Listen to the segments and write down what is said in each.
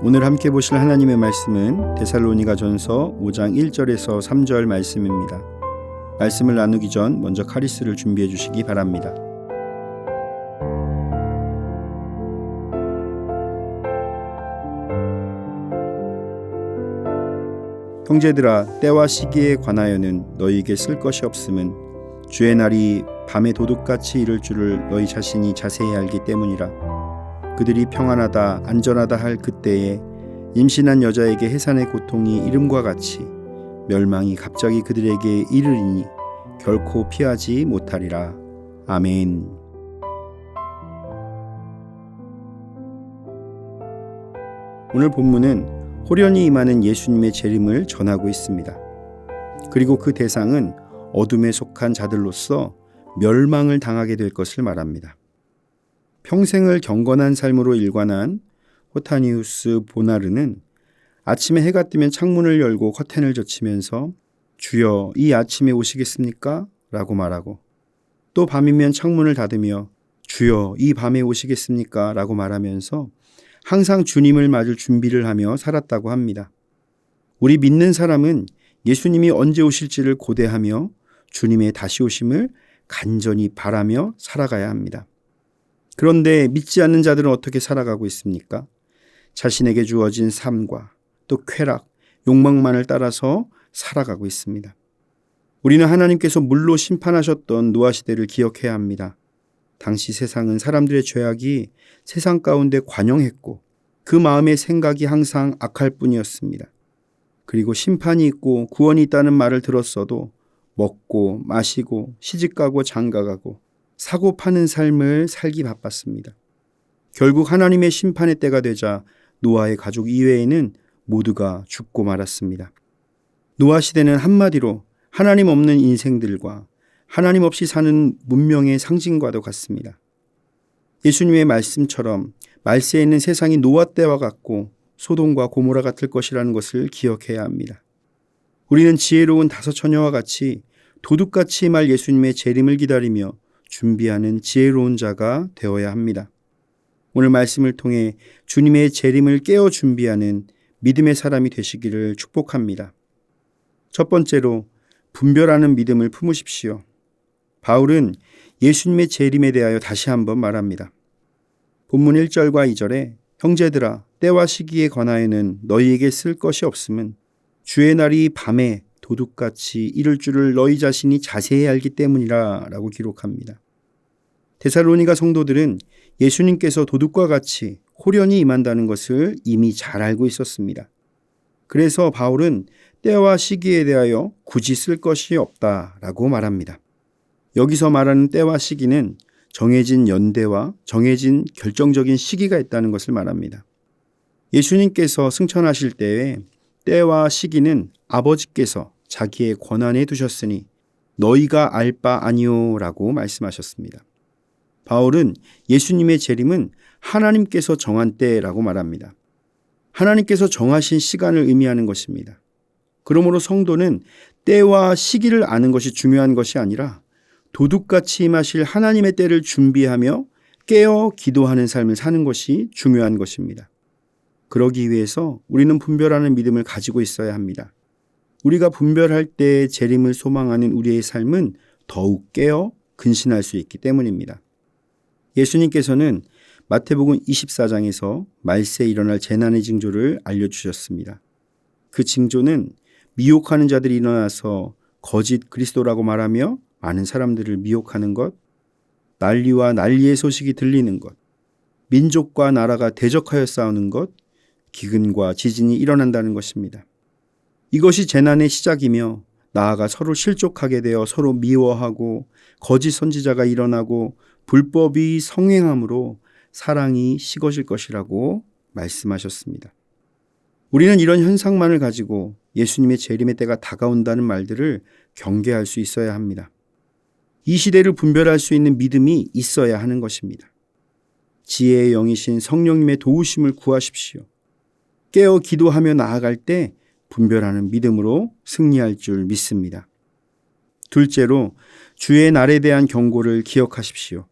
오늘 함께 보실 하나님의 말씀은 데살로니가전서 5장 1절에서 3절 말씀입니다. 말씀을 나누기 전 먼저 카리스를 준비해 주시기 바랍니다. 형제들아, 때와 시기에 관하여는 너희에게 쓸 것이 없음은 주의 날이 밤에 도둑같이 이를 줄을 너희 자신이 자세히 알기 때문이라. 그들이 평안하다 안전하다 할 그때에 임신한 여자에게 해산의 고통이 이름과 같이 멸망이 갑자기 그들에게 이르리니 결코 피하지 못하리라. 아멘. 오늘 본문은 호련히 임하는 예수님의 재림을 전하고 있습니다. 그리고 그 대상은 어둠에 속한 자들로서 멸망을 당하게 될 것을 말합니다. 평생을 경건한 삶으로 일관한 호타니우스 보나르는 아침에 해가 뜨면 창문을 열고 커튼을 젖히면서 주여 이 아침에 오시겠습니까? 라고 말하고, 또 밤이면 창문을 닫으며 주여 이 밤에 오시겠습니까? 라고 말하면서 항상 주님을 맞을 준비를 하며 살았다고 합니다. 우리 믿는 사람은 예수님이 언제 오실지를 고대하며 주님의 다시 오심을 간절히 바라며 살아가야 합니다. 그런데 믿지 않는 자들은 어떻게 살아가고 있습니까? 자신에게 주어진 삶과 또 쾌락, 욕망만을 따라서 살아가고 있습니다. 우리는 하나님께서 물로 심판하셨던 노아 시대를 기억해야 합니다. 당시 세상은 사람들의 죄악이 세상 가운데 관영했고 그 마음의 생각이 항상 악할 뿐이었습니다. 그리고 심판이 있고 구원이 있다는 말을 들었어도 먹고 마시고 시집가고 장가가고 사고 파는 삶을 살기 바빴습니다. 결국 하나님의 심판의 때가 되자 노아의 가족 이외에는 모두가 죽고 말았습니다. 노아 시대는 한마디로 하나님 없는 인생들과 하나님 없이 사는 문명의 상징과도 같습니다. 예수님의 말씀처럼 말세에 있는 세상이 노아 때와 같고 소돔과 고모라 같을 것이라는 것을 기억해야 합니다. 우리는 지혜로운 다섯 처녀와 같이 도둑같이 임할 예수님의 재림을 기다리며 준비하는 지혜로운 자가 되어야 합니다. 오늘 말씀을 통해 주님의 재림을 깨어 준비하는 믿음의 사람이 되시기를 축복합니다. 첫 번째로 분별하는 믿음을 품으십시오. 바울은 예수님의 재림에 대하여 다시 한번 말합니다. 본문 1절과 2절에 형제들아, 때와 시기에 관하여는 너희에게 쓸 것이 없음은 주의 날이 밤에 도둑같이 이를 줄을 너희 자신이 자세히 알기 때문이라 라고 기록합니다. 데살로니가 성도들은 예수님께서 도둑과 같이 호련히 임한다는 것을 이미 잘 알고 있었습니다. 그래서 바울은 때와 시기에 대하여 굳이 쓸 것이 없다라고 말합니다. 여기서 말하는 때와 시기는 정해진 연대와 정해진 결정적인 시기가 있다는 것을 말합니다. 예수님께서 승천하실 때에 때와 시기는 아버지께서 자기의 권한에 두셨으니 너희가 알 바 아니오라고 말씀하셨습니다. 바울은 예수님의 재림은 하나님께서 정한 때라고 말합니다. 하나님께서 정하신 시간을 의미하는 것입니다. 그러므로 성도는 때와 시기를 아는 것이 중요한 것이 아니라 도둑같이 임하실 하나님의 때를 준비하며 깨어 기도하는 삶을 사는 것이 중요한 것입니다. 그러기 위해서 우리는 분별하는 믿음을 가지고 있어야 합니다. 우리가 분별할 때 재림을 소망하는 우리의 삶은 더욱 깨어 근신할 수 있기 때문입니다. 예수님께서는 마태복음 24장에서 말세에 일어날 재난의 징조를 알려주셨습니다. 그 징조는 미혹하는 자들이 일어나서 거짓 그리스도라고 말하며 많은 사람들을 미혹하는 것, 난리와 난리의 소식이 들리는 것, 민족과 나라가 대적하여 싸우는 것, 기근과 지진이 일어난다는 것입니다. 이것이 재난의 시작이며 나아가 서로 실족하게 되어 서로 미워하고 거짓 선지자가 일어나고 불법이 성행함으로 사랑이 식어질 것이라고 말씀하셨습니다. 우리는 이런 현상만을 가지고 예수님의 재림의 때가 다가온다는 말들을 경계할 수 있어야 합니다. 이 시대를 분별할 수 있는 믿음이 있어야 하는 것입니다. 지혜의 영이신 성령님의 도우심을 구하십시오. 깨어 기도하며 나아갈 때 분별하는 믿음으로 승리할 줄 믿습니다. 둘째로 주의 날에 대한 경고를 기억하십시오.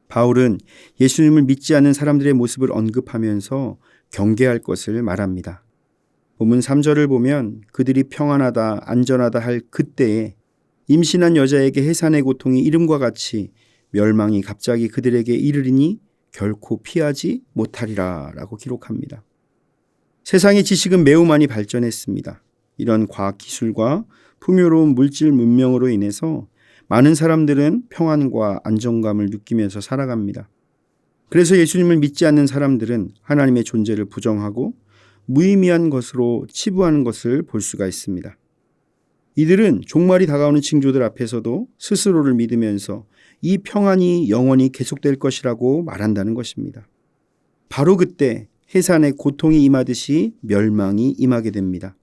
바울은 예수님을 믿지 않는 사람들의 모습을 언급하면서 경계할 것을 말합니다. 본문 3절을 보면 그들이 평안하다, 안전하다 할 그때에 임신한 여자에게 해산의 고통이 이름과 같이 멸망이 갑자기 그들에게 이르리니 결코 피하지 못하리라 라고 기록합니다. 세상의 지식은 매우 많이 발전했습니다. 이런 과학기술과 풍요로운 물질 문명으로 인해서 많은 사람들은 평안과 안정감을 느끼면서 살아갑니다. 그래서 예수님을 믿지 않는 사람들은 하나님의 존재를 부정하고 무의미한 것으로 치부하는 것을 볼 수가 있습니다. 이들은 종말이 다가오는 징조들 앞에서도 스스로를 믿으면서 이 평안이 영원히 계속될 것이라고 말한다는 것입니다. 바로 그때 해산의 고통이 임하듯이 멸망이 임하게 됩니다.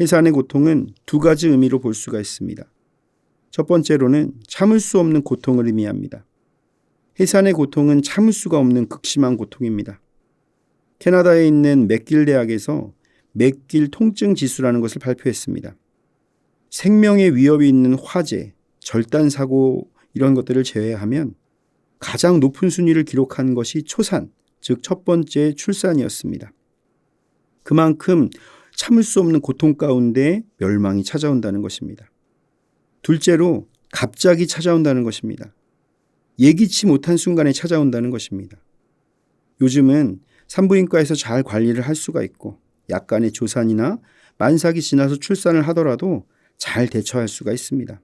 해산의 고통은 두 가지 의미로 볼 수가 있습니다. 첫 번째로는 참을 수 없는 고통을 의미합니다. 해산의 고통은 참을 수가 없는 극심한 고통입니다. 캐나다에 있는 맥길 대학에서 맥길 통증 지수라는 것을 발표했습니다. 생명의 위협이 있는 화재, 절단 사고 이런 것들을 제외하면 가장 높은 순위를 기록한 것이 초산, 즉 첫 번째 출산이었습니다. 그만큼 참을 수 없는 고통 가운데 멸망이 찾아온다는 것입니다. 둘째로 갑자기 찾아온다는 것입니다. 예기치 못한 순간에 찾아온다는 것입니다. 요즘은 산부인과에서 잘 관리를 할 수가 있고 약간의 조산이나 만삭이 지나서 출산을 하더라도 잘 대처할 수가 있습니다.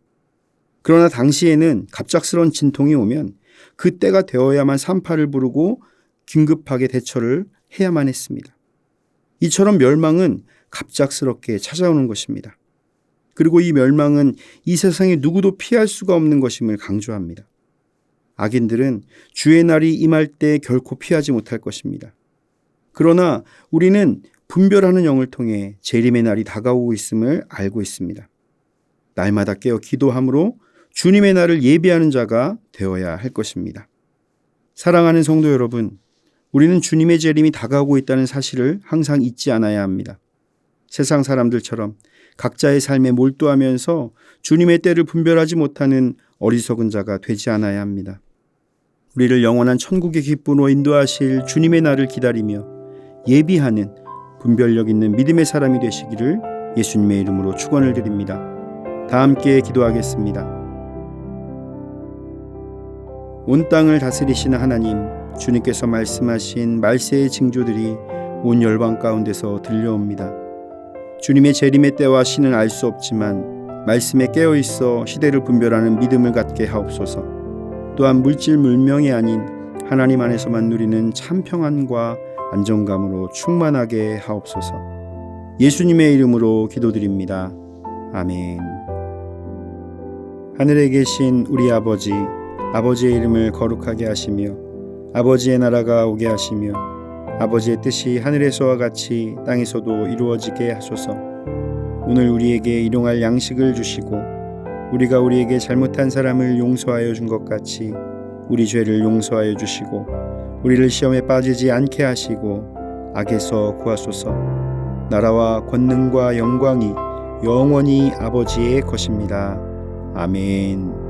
그러나 당시에는 갑작스러운 진통이 오면 그때가 되어야만 산파를 부르고 긴급하게 대처를 해야만 했습니다. 이처럼 멸망은 갑작스럽게 찾아오는 것입니다. 그리고 이 멸망은 이 세상에 누구도 피할 수가 없는 것임을 강조합니다. 악인들은 주의 날이 임할 때 결코 피하지 못할 것입니다. 그러나 우리는 분별하는 영을 통해 재림의 날이 다가오고 있음을 알고 있습니다. 날마다 깨어 기도함으로 주님의 날을 예비하는 자가 되어야 할 것입니다. 사랑하는 성도 여러분, 우리는 주님의 재림이 다가오고 있다는 사실을 항상 잊지 않아야 합니다. 세상 사람들처럼 각자의 삶에 몰두하면서 주님의 때를 분별하지 못하는 어리석은 자가 되지 않아야 합니다. 우리를 영원한 천국의 기쁨으로 인도하실 주님의 날을 기다리며 예비하는 분별력 있는 믿음의 사람이 되시기를 예수님의 이름으로 축원을 드립니다. 다 함께 기도하겠습니다. 온 땅을 다스리시는 하나님, 주님께서 말씀하신 말세의 징조들이 온 열방 가운데서 들려옵니다. 주님의 재림의 때와 시는 알 수 없지만 말씀에 깨어있어 시대를 분별하는 믿음을 갖게 하옵소서. 또한 물질 문명이 아닌 하나님 안에서만 누리는 참 평안과 안정감으로 충만하게 하옵소서. 예수님의 이름으로 기도드립니다. 아멘. 하늘에 계신 우리 아버지, 아버지의 이름을 거룩하게 하시며 아버지의 나라가 오게 하시며 아버지의 뜻이 하늘에서와 같이 땅에서도 이루어지게 하소서. 오늘 우리에게 일용할 양식을 주시고 우리가 우리에게 잘못한 사람을 용서하여 준 것 같이 우리 죄를 용서하여 주시고 우리를 시험에 빠지지 않게 하시고 악에서 구하소서. 나라와 권능과 영광이 영원히 아버지의 것입니다. 아멘.